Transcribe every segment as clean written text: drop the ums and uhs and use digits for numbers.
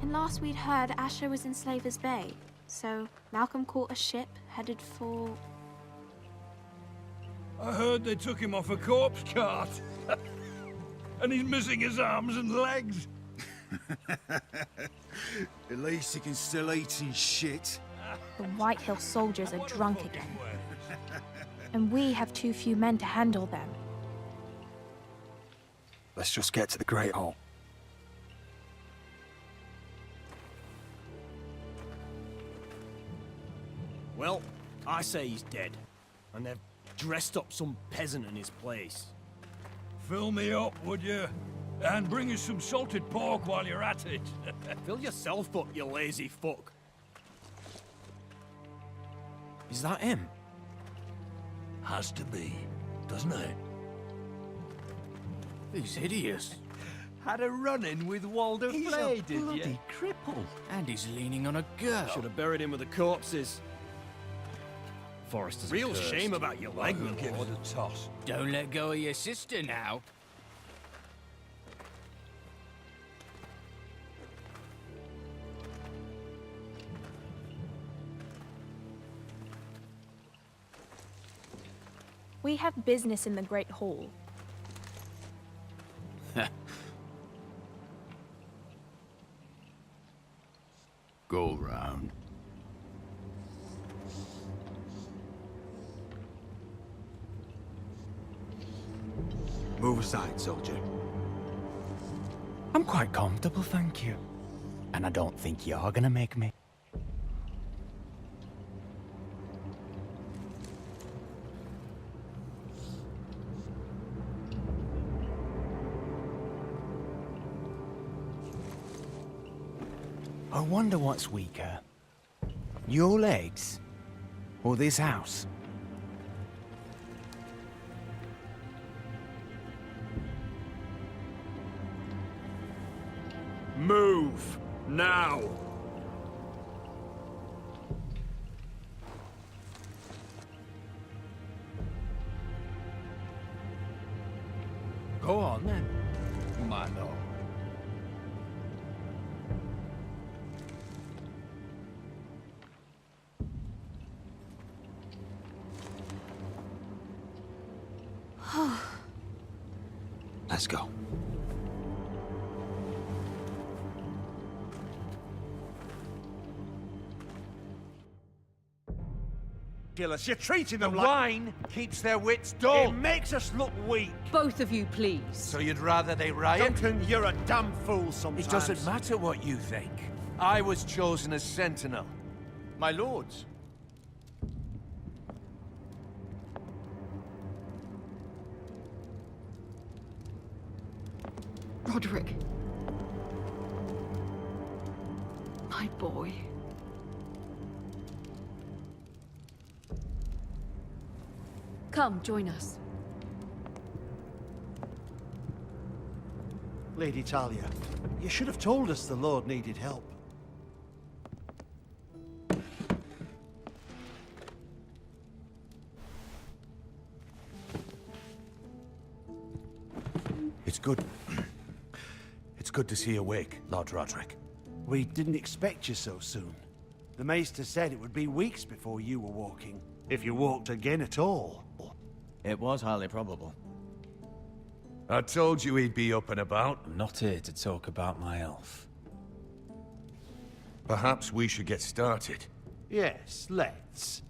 And last we'd heard, Asher was in Slaver's Bay. So Malcolm caught a ship headed for... I heard they took him off a corpse cart. And he's missing his arms and legs. At least he can still eat his shit. The Whitehill soldiers are drunk again. And we have too few men to handle them. Let's just get to the Great Hall. Well, I say he's dead. And they've dressed up some peasant in his place. Fill me up, would you? And bring us some salted pork while you're at it. Fill yourself up, you lazy fuck. Is that him? Has to be, doesn't it? He's hideous. Had a run-in with Walder Flay, did you? Bloody cripple. And he's leaning on a girl. Should have buried him with the corpses. Forrester's real cursed. Shame about your leg, We'll my give lord. it a toss. Don't let go of your sister now. We have business in the Great Hall. Go round. Move aside, soldier. I'm quite comfortable, thank you. And I don't think you're gonna make me. I wonder what's weaker. Your legs? Or this house? Move! Now! Go on then. My lord. Let's go. Gillis, you're treating them The like... wine keeps their wits dull. It makes us look weak. Both of you, please. So you'd rather they riot? Duncan, you're a damn fool sometimes. It doesn't matter what you think. I was chosen as sentinel. My lords. Roderick. My boy. Come, join us. Lady Talia, you should have told us the Lord needed help. It's good. It's good to see you awake, Lord Roderick. We didn't expect you so soon. The Maester said it would be weeks before you were walking, if you walked again at all. It was highly probable. I told you he'd be up and about. I'm not here to talk about my elf. Perhaps we should get started. Yes, let's.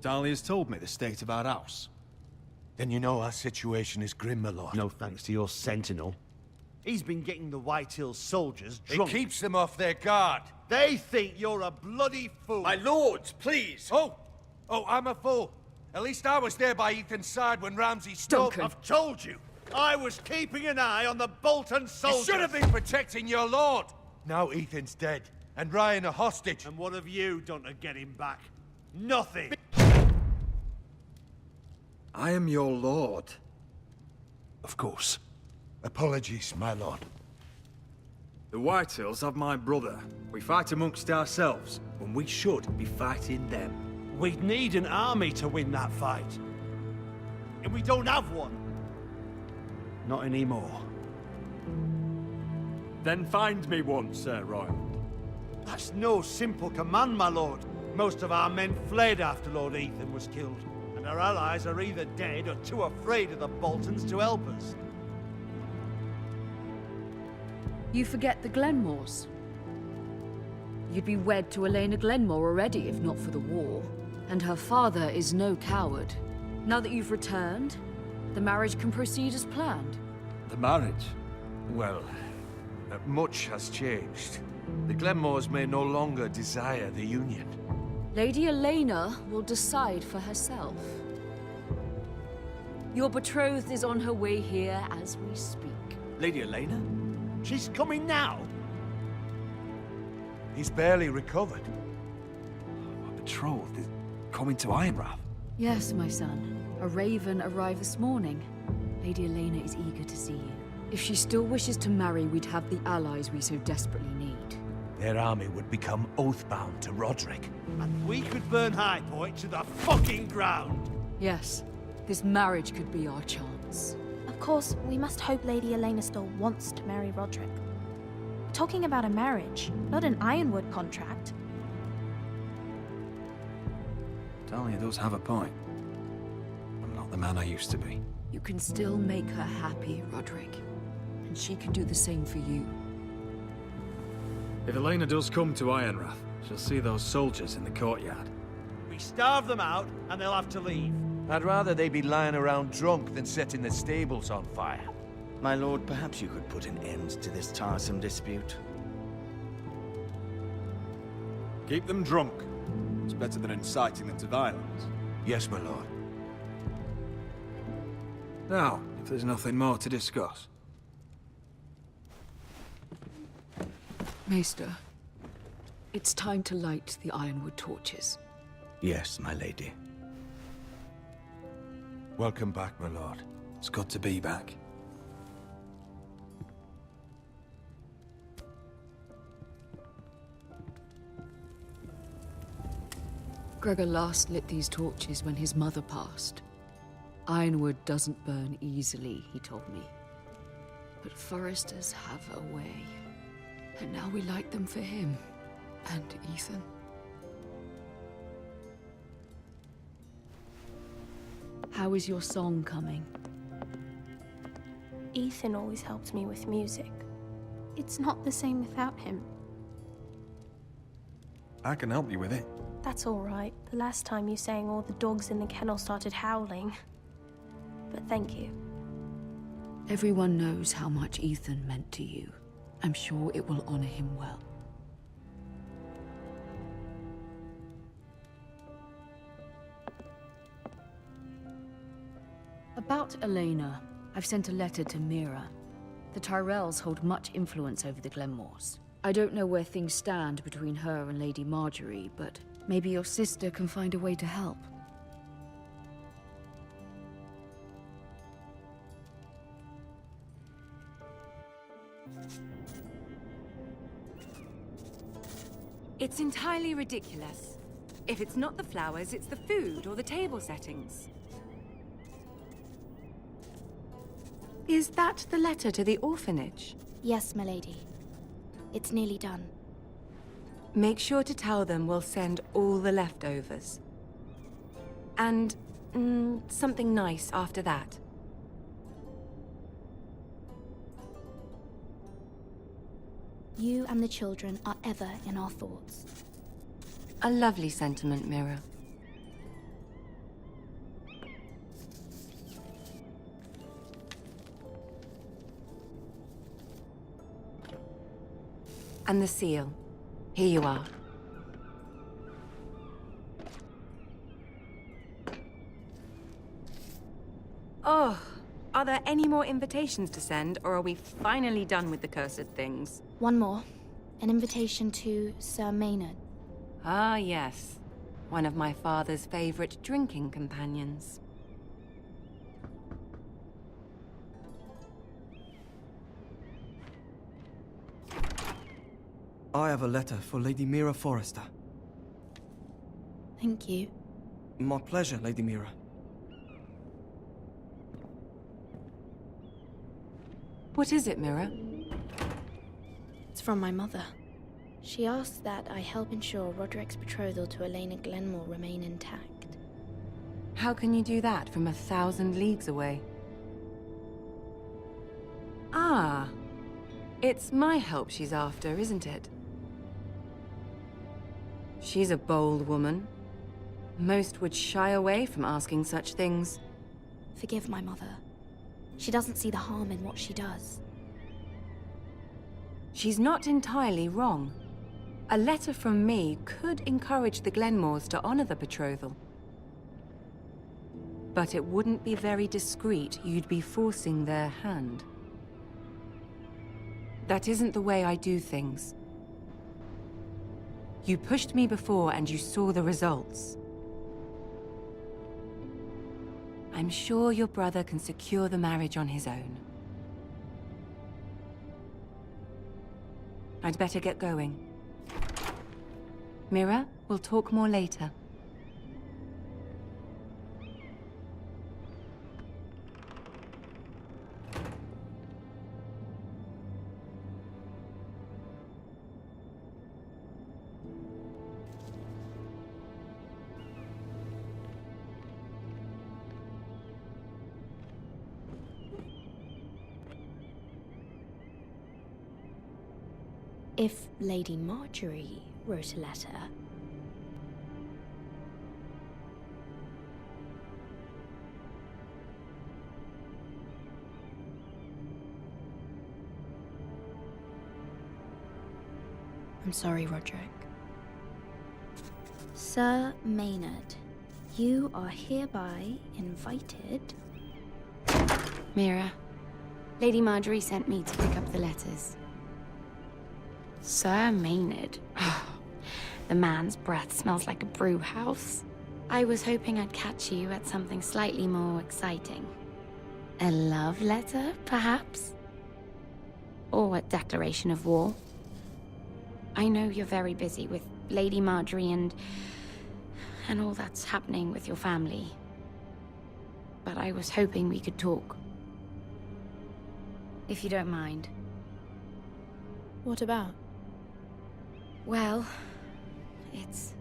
Dahlia's told me the state of our house. Then you know our situation is grim, my lord. No thanks to your sentinel. He's been getting the Whitehill soldiers drunk. It keeps them off their guard. They think you're a bloody fool. My lords, please! Oh, I'm a fool. At least I was there by Ethan's side when Ramsay stole... Duncan. I've told you. I was keeping an eye on the Bolton soldiers. You should have been protecting your lord. Now Ethan's dead, and Ryan a hostage. And what have you done to get him back? Nothing. I am your lord. Of course. Apologies, my lord. The Whitehills have my brother. We fight amongst ourselves, when we should be fighting them. We'd need an army to win that fight. And we don't have one. Not anymore. Then find me one, Sir Royland. That's no simple command, my lord. Most of our men fled after Lord Ethan was killed, and our allies are either dead or too afraid of the Boltons to help us. You forget the Glenmores. You'd be wed to Elena Glenmore already if not for the war. And her father is no coward. Now that you've returned, the marriage can proceed as planned. The marriage? Well, much has changed. The Glenmores may no longer desire the union. Lady Elena will decide for herself. Your betrothed is on her way here as we speak. Lady Elena? She's coming now. He's barely recovered. My betrothed is coming to Ironrath. Yes, my son. A raven arrived this morning. Lady Elena is eager to see you. If she still wishes to marry, we'd have the allies we so desperately need. Their army would become oathbound to Roderick. And we could burn High Point to the fucking ground. Yes, this marriage could be our chance. Of course, we must hope Lady Elena still wants to marry Roderick. We're talking about a marriage, not an Ironwood contract. Talia does have a point. I'm not the man I used to be. You can still make her happy, Roderick. And she can do the same for you. If Elena does come to Ironrath, she'll see those soldiers in the courtyard. We starve them out, and they'll have to leave. I'd rather they be lying around drunk than setting the stables on fire. My lord, perhaps you could put an end to this tiresome dispute. Keep them drunk. It's better than inciting them to violence. Yes, my lord. Now, if there's nothing more to discuss. Maester, it's time to light the Ironwood torches. Yes, my lady. Welcome back, my lord. It's good to be back. Gregor last lit these torches when his mother passed. Ironwood doesn't burn easily, he told me. But foresters have a way. And now we light them for him. And Ethan. How is your song coming? Ethan always helps me with music. It's not the same without him. I can help you with it. That's all right. The last time you sang, all the dogs in the kennel started howling. But thank you. Everyone knows how much Ethan meant to you. I'm sure it will honor him well. About Elena, I've sent a letter to Mira. The Tyrells hold much influence over the Glenmores. I don't know where things stand between her and Lady Marjorie, but maybe your sister can find a way to help. It's entirely ridiculous. If it's not the flowers, it's the food or the table settings. Is that the letter to the orphanage? Yes, my lady. It's nearly done. Make sure to tell them we'll send all the leftovers. And, something nice after that. You and the children are ever in our thoughts. A lovely sentiment, Mira. And the seal. Here you are. Oh, are there any more invitations to send, or are we finally done with the cursed things? One more. An invitation to Sir Maynard. Ah, yes. One of my father's favorite drinking companions. I have a letter for Lady Mira Forrester. Thank you. My pleasure, Lady Mira. What is it, Mira? from my mother. She asks that I help ensure Roderick's betrothal to Elena Glenmore remain intact. How can you do that from 1,000 leagues away? Ah, it's my help she's after, isn't it? She's a bold woman. Most would shy away from asking such things. Forgive my mother. She doesn't see the harm in what she does. She's not entirely wrong. A letter from me could encourage the Glenmores to honor the betrothal. But it wouldn't be very discreet. You'd be forcing their hand. That isn't the way I do things. You pushed me before and you saw the results. I'm sure your brother can secure the marriage on his own. I'd better get going. Mira, we'll talk more later. If Lady Marjorie wrote a letter... I'm sorry, Roderick. Sir Maynard, you are hereby invited... Mira, Lady Marjorie sent me to pick up the letters. Sir Maynard. The man's breath smells like a brew house. I was hoping I'd catch you at something slightly more exciting. A love letter, perhaps? Or a declaration of war? I know you're very busy with Lady Marjorie and all that's happening with your family. But I was hoping we could talk. If you don't mind. What about? Well, it's...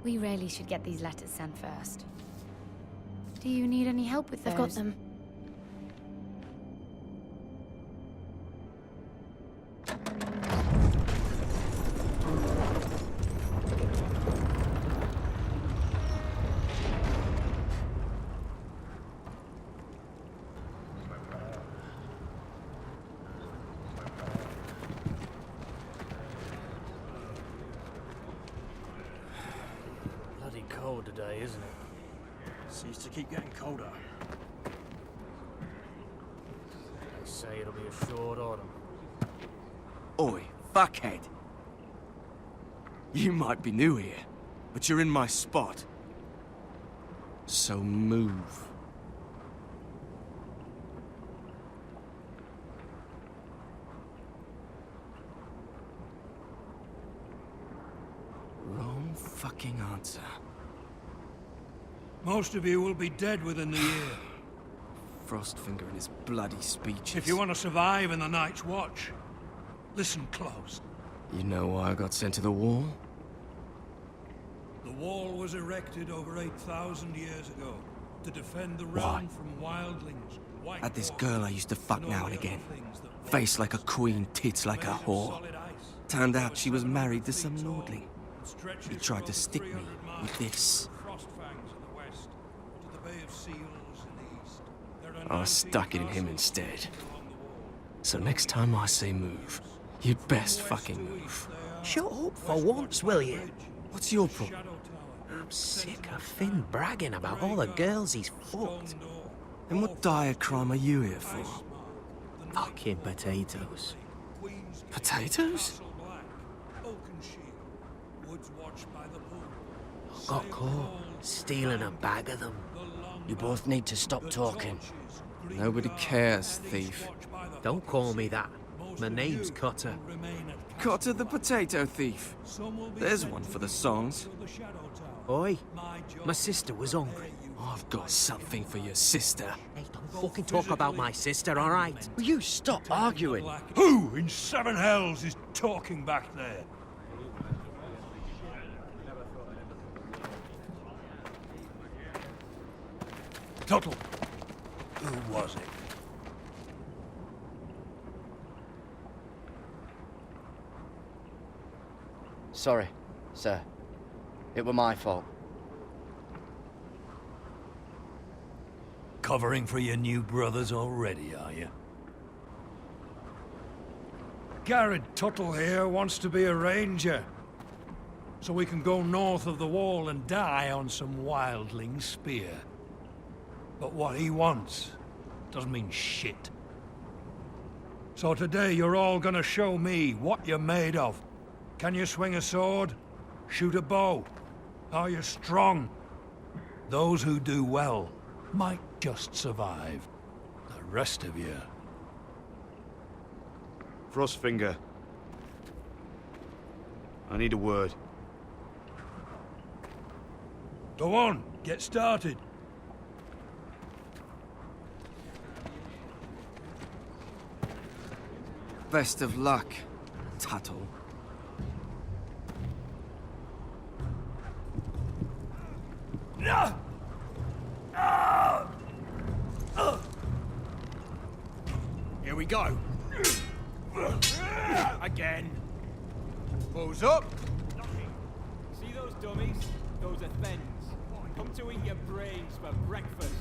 We really should get these letters sent first. Do you need any help with those? I've got them. Cold today, isn't it? Seems to keep getting colder. They say it'll be a short autumn. Oi, fuckhead. You might be new here, but you're in my spot. So move. Wrong fucking answer. Most of you will be dead within the year. Frostfinger and his bloody speeches. If you want to survive in the Night's Watch, listen close. You know why I got sent to the wall? The wall was erected over 8,000 years ago to defend the realm from wildlings. Had this girl I used to fuck now and again. Face like a queen, tits like a whore. Turned out she was married to some lordling. He tried to stick me with this. I stuck it in him instead. So next time I say move, you'd best fucking move. Shut up for once, will you? What's your problem? I'm sick of Finn bragging about all the girls he's fucked. And what dire crime are you here for? Fucking potatoes. Potatoes? Got caught stealing a bag of them. You both need to stop talking. Nobody cares, thief. Don't call me that. My name's Cotter. Cotter the potato thief. There's one for the songs. Oi, my sister was hungry. I've got something for your sister. Hey, don't fucking talk about my sister, all right? Will you stop arguing? Who in seven hells is talking back there? Tuttle. Who was it? Sorry, sir. It were my fault. Covering for your new brothers already, are you? Garrett Tuttle here wants to be a ranger. So we can go north of the wall and die on some wildling spear. But what he wants doesn't mean shit. So today you're all gonna show me what you're made of. Can you swing a sword? Shoot a bow? Are you strong? Those who do well might just survive. The rest of you... Frostfinger. I need a word. Go on, get started. Best of luck, Tuttle. Here we go. Again. Bows up. See those dummies? Those are Thens. Come to eat your brains for breakfast.